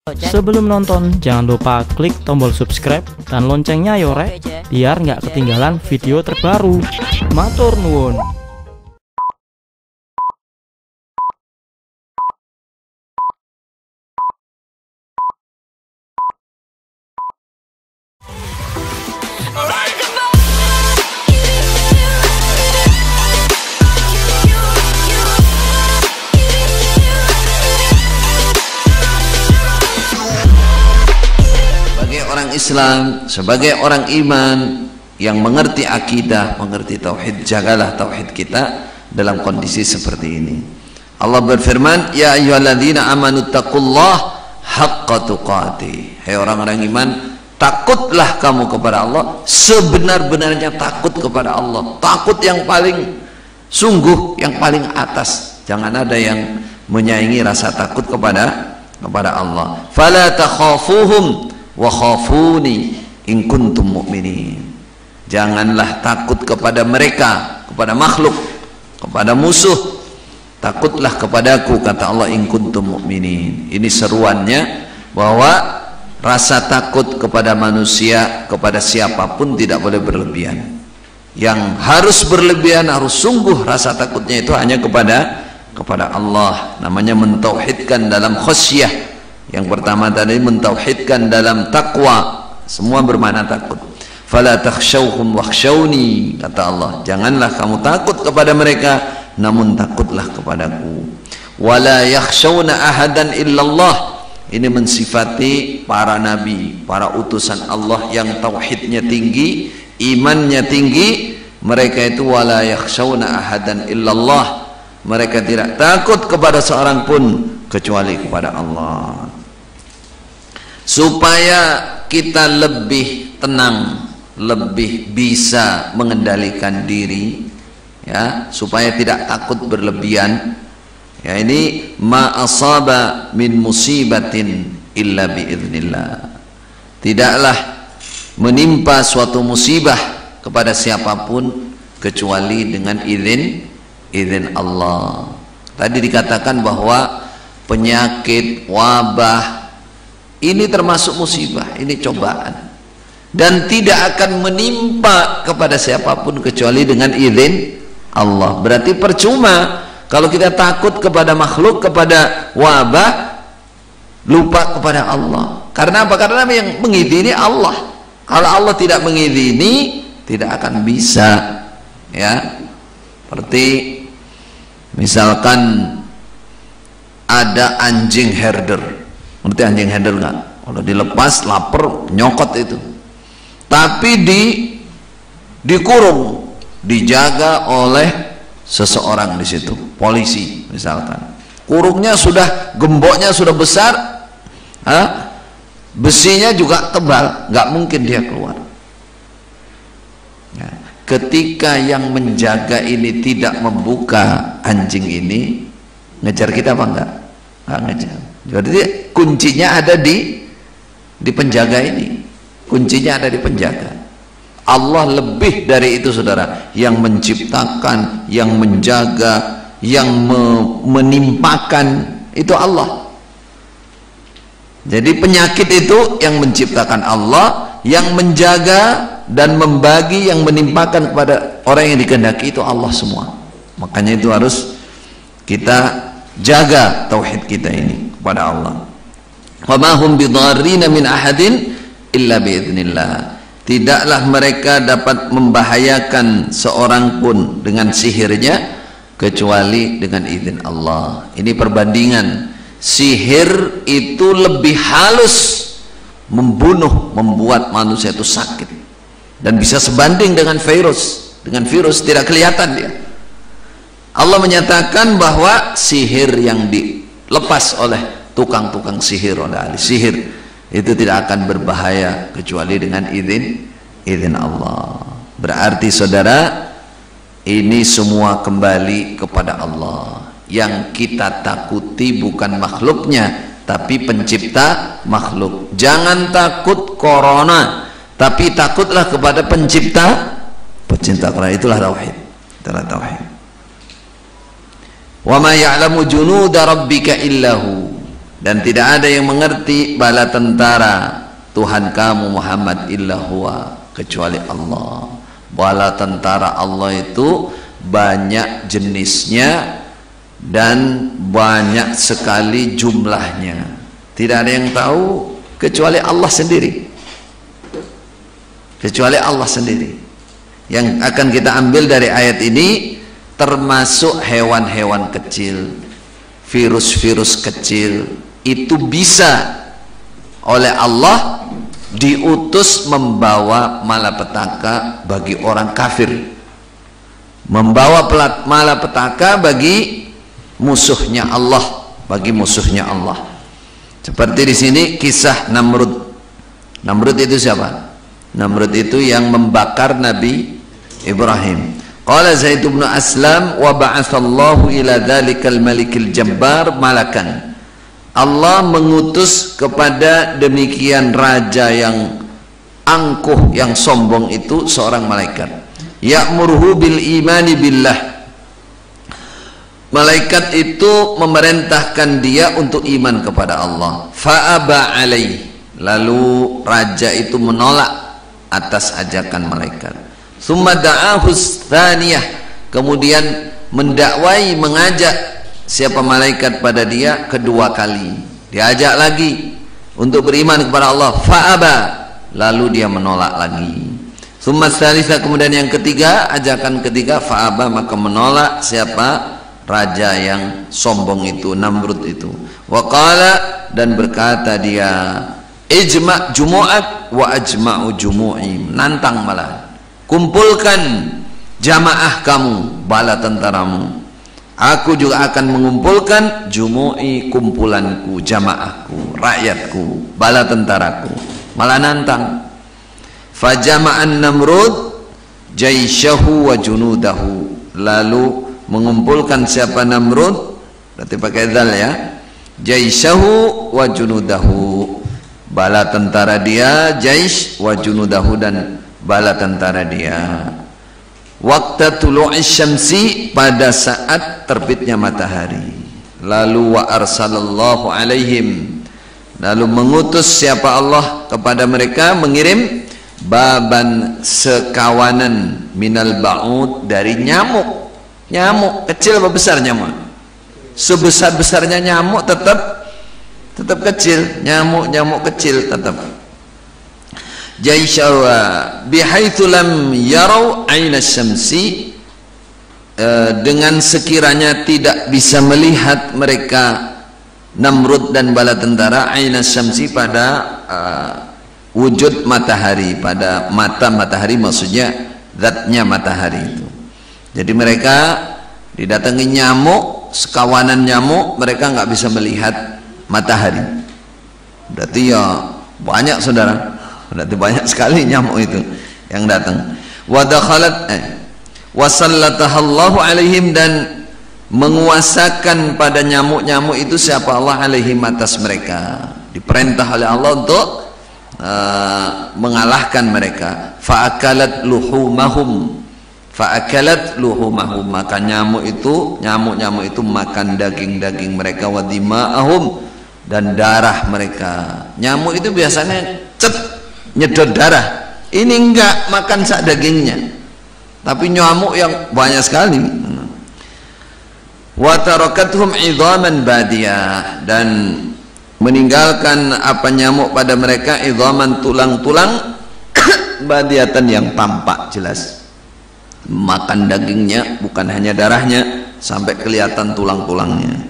Sebelum nonton, jangan lupa klik tombol subscribe dan loncengnya yore, biar nggak ketinggalan video terbaru. Matur nuwun. Orang Islam, sebagai orang iman yang mengerti akidah, mengerti tauhid, jagalah tauhid kita dalam kondisi seperti ini. Allah berfirman, ya ayyuhalladzina amanu taqullah haqqa tuqatih. Hai orang-orang iman, takutlah kamu kepada Allah sebenar-benarnya takut kepada Allah, takut yang paling sungguh, yang paling atas. Jangan ada yang menyaingi rasa takut kepada Allah. Fala takhafuhum wa khafuni in kuntum mu'minin. Janganlah takut kepada mereka, kepada makhluk, kepada musuh. Takutlah kepadaku, kata Allah, in kuntum mu'minin. Ini seruannya bahwa rasa takut kepada manusia, kepada siapapun tidak boleh berlebihan. Yang harus berlebihan, harus sungguh rasa takutnya itu hanya kepada Allah. Namanya mentauhidkan dalam khasyah. Yang pertama tadi mentauhidkan dalam takwa, semua bermakna takut. Fala takhshawhum wakhshawni, kata Allah, janganlah kamu takut kepada mereka, namun takutlah kepadaku. Wala yakhshawna ahadan illallah. Ini mensifati para nabi, para utusan Allah yang tauhidnya tinggi, imannya tinggi. Mereka itu wala yakhshawna ahadan illallah. Mereka tidak takut kepada seorang pun kecuali kepada Allah. Supaya kita lebih tenang, lebih bisa mengendalikan diri, ya, supaya tidak takut berlebihan. Ya, ini ma asaba min musibatin illa biiznillah. Tidaklah menimpa suatu musibah kepada siapapun kecuali dengan izin Allah. Tadi dikatakan bahwa penyakit, wabah ini termasuk musibah, ini cobaan, dan tidak akan menimpa kepada siapapun kecuali dengan izin Allah. Berarti percuma kalau kita takut kepada makhluk, kepada wabah, lupa kepada Allah. Karena apa? Karena yang mengizini Allah. Kalau Allah tidak mengizini, tidak akan bisa. Ya, seperti misalkan ada anjing herder. Ngerti anjing herder nggak? Kalau dilepas lapar nyokot itu. Tapi dikurung, dijaga oleh seseorang di situ, polisi misalkan. Kurungnya sudah, gemboknya sudah besar, besinya juga tebal, nggak mungkin dia keluar. Ya. Ketika yang menjaga ini tidak membuka anjing ini, ngejar kita apa enggak? Enggak ngejar. Jadi kuncinya ada di penjaga ini. Kuncinya ada di penjaga. Allah lebih dari itu, saudara. Yang menciptakan, yang menjaga, yang menimpakan, itu Allah. Jadi penyakit itu yang menciptakan Allah, yang menjaga dan membagi, yang menimpakan kepada orang yang dikehendaki itu Allah semua. Makanya itu harus kita jaga tauhid kita ini kepada Allah. Wa ma hum bidarrina min ahadin illa biiznillah. Tidaklah mereka dapat membahayakan seorang pun dengan sihirnya kecuali dengan izin Allah. Ini perbandingan. Sihir itu lebih halus membunuh, membuat manusia itu sakit, dan bisa sebanding dengan virus. Dengan virus tidak kelihatan dia. Allah menyatakan bahwa sihir yang dilepas oleh tukang-tukang sihir, oleh ahli sihir, itu tidak akan berbahaya kecuali dengan izin Allah. Berarti saudara, ini semua kembali kepada Allah. Yang kita takuti bukan makhluknya, tapi pencipta makhluk. Jangan takut corona, tapi takutlah kepada pencipta corona. Itulah tauhid. Itulah tauhid. Wa ma ya'lamu junuda rabbika illahu. dan tidak ada yang mengerti bala tentara Tuhan kamu Muhammad illa huwa, kecuali Allah. Bala tentara Allah itu banyak jenisnya dan banyak sekali jumlahnya. Tidak ada yang tahu kecuali Allah sendiri. Kecuali Allah sendiri. Yang akan kita ambil dari ayat ini termasuk hewan-hewan kecil, virus-virus kecil, itu bisa oleh Allah diutus membawa malapetaka bagi orang kafir, membawa malapetaka bagi musuhnya Allah, bagi musuhnya Allah. Seperti di sini kisah Namrud. Namrud itu siapa? Namrud itu yang membakar Nabi Ibrahim. Qala Zaid bin Aslam wa ba'atsallahu ila dzalikal malikil jabbar malakan. Allah mengutus kepada demikian raja yang angkuh, yang sombong itu seorang malaikat. Ya'muruhu bil imani billah. Malaikat itu memerintahkan dia untuk iman kepada Allah. Fa'aba alaih. Lalu raja itu menolak atas ajakan malaikat. Tsumma da'ahu tsaniyah. Kemudian mendakwai, mengajak siapa malaikat pada dia kedua kali. Diajak lagi untuk beriman kepada Allah. Fa'aba. Lalu dia menolak lagi. Tsumma tsalitsah, kemudian yang ketiga, ajakan ketiga, fa'aba, maka menolak siapa? Raja yang sombong itu, Namrud itu. Wa qala, dan berkata dia, ijma' jumu'ak wa ajma'u jumu'i. Nantang malah, kumpulkan jamaah kamu, bala tentaramu, aku juga akan mengumpulkan jumu'i, kumpulanku, jamaahku, rakyatku, bala tentaraku. Malah nantang. Fajama'an Namrud jaisyahu wa junudahu. Lalu mengumpulkan siapa Namrud, berarti pakai dzal ya, jaisyahu wa junudahu, bala tentara dia, jaish wa junudahu, dan bala tentara dia. Waktu tulu'is syamsi, pada saat terbitnya matahari. Lalu wa arsalallahu alaihim, lalu mengutus siapa Allah kepada mereka, mengirim baban, sekawanan, minal ba'ud, dari nyamuk. Nyamuk kecil apa besar nyamuk? Sebesar-besarnya nyamuk tetap kecil. Nyamuk kecil tetap. Jaisyawa bihaitsu lam yarau aina syamsi, dengan sekiranya tidak bisa melihat mereka Namrud dan bala tentara aina syamsi, pada wujud matahari, pada mata matahari, maksudnya zatnya matahari itu. Jadi mereka didatangi nyamuk, sekawanan nyamuk, mereka nggak bisa melihat matahari. Berarti ya banyak, saudara, berarti banyak sekali nyamuk itu yang datang. Wa dakhalat wasallatahallahu alaihim, dan menguasakan pada nyamuk-nyamuk itu siapa Allah, alaihim, atas mereka. Diperintah oleh Allah untuk mengalahkan mereka. Fa'akalat luhumahum, fa'akalat luhumahum, maka nyamuk itu makan daging-daging mereka, wa dima'ahum, dan darah mereka. Nyamuk itu biasanya nyedot darah, ini enggak, makan sak dagingnya. Tapi nyamuk yang banyak sekali. Wa tarakatuhum idhaman badiyah, dan meninggalkan apa nyamuk pada mereka, idhaman, tulang-tulang, badiyatan, yang tampak jelas. Makan dagingnya, bukan hanya darahnya, sampai kelihatan tulang-tulangnya.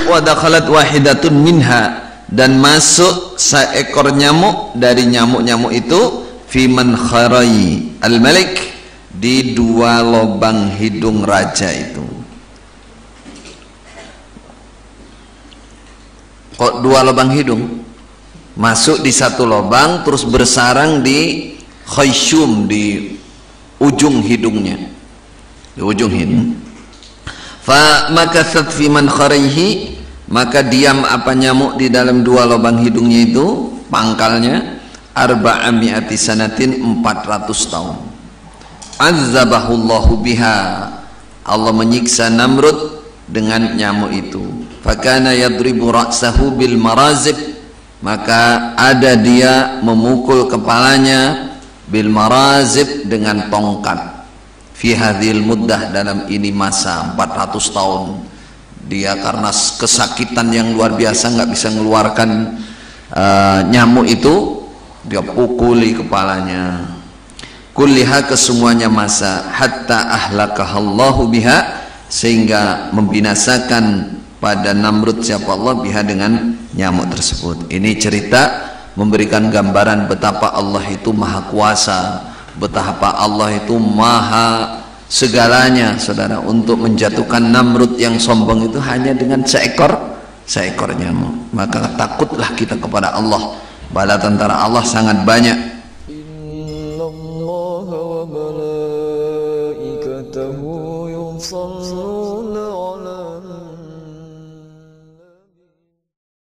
Wa dakhalat wahidatun minha, dan masuk seekor nyamuk dari nyamuk-nyamuk itu, fi mankharai al-malik, di dua lubang hidung raja itu. Kok dua lubang hidung? Masuk di satu lubang, terus bersarang di khayshum, di ujung hidungnya, di ujung hidung. Fa makathat fi mankharaihi, maka diam apa nyamuk di dalam dua lubang hidungnya itu, pangkalnya, 400 sanatin, 400 tahun. Azzabahullahu biha, Allah menyiksa Namrud dengan nyamuk itu. fakana yadribu ra'sahu bil marazib, maka ada dia memukul kepalanya bil marazib dengan tongkat. Fi hadhil muddah, dalam ini masa 400 tahun dia karena kesakitan yang luar biasa nggak bisa mengeluarkan nyamuk itu, dia pukuli kepalanya. Kulliha, kesemuanya masa, hatta ahlakahallahu biha, sehingga membinasakan pada Namrud siapa Allah biha, dengan nyamuk tersebut. Ini cerita memberikan gambaran betapa Allah itu maha kuasa, betapa Allah itu maha segalanya, saudara. Untuk menjatuhkan Namrud yang sombong itu hanya dengan seekor nyamuk. Maka takutlah kita kepada Allah. Bala tentara Allah sangat banyak.